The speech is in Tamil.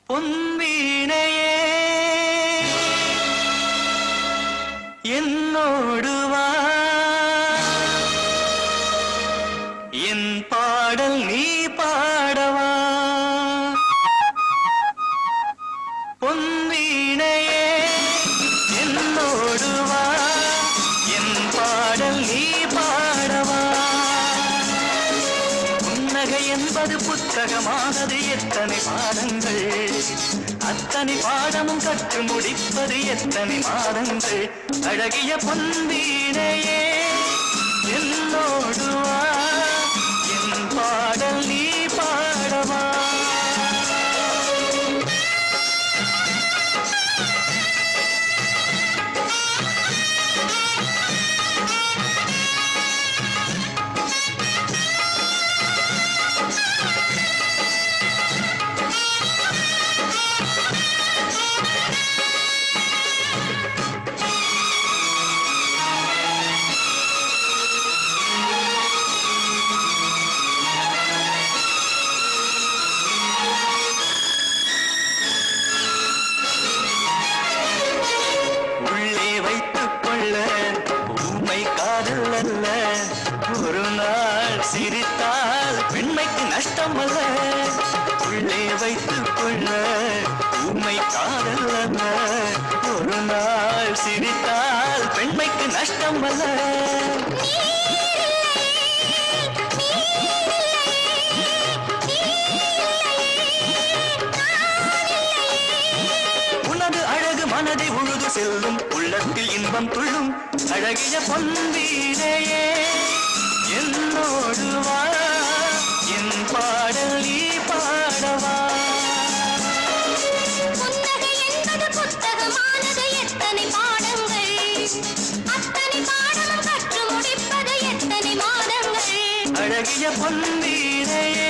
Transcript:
பொன்வீணையே என்னோடு வா, என் பாடல் நீ பாடவா. பொன்வீணையே என்னோடு வா, என் பாடல் நீ பாடவா. புன்னகை என்பது புத்தகமானது, எத்தனை பாடங்கள், அத்தனை பாடமும் கற்று முடிப்பது எத்தனை மாதங்கள். அழகிய பொன்வீணையே என்னோடு வா, என் பாடல் நீ பாடவா. ஊமை காதல் அல்ல, ஒரு நாள் சிரித்தால் பெண்மைக்கு நஷ்டம் அல்ல. உள்ளே வைத்துக் கொள்ள ஊமை காதல் அல்ல, ஒரு நாள் சிரித்தால் பெண்மைக்கு நஷ்டம் அல்ல. உனது அழகு மனதை உழுது செல்லும், உள்ளத்தில் இன்பம் துள்ளும். அழகிய பொன்வீணையே என்னோடு வா, என் பாடல் நீ பாடவா. புன்னகை என்பது புத்தகமானது, எத்தனை பாடங்கள், அத்தனை பாடமும் கற்று முடிப்பது எத்தனை மாதங்கள். அழகிய பொன்வீணையே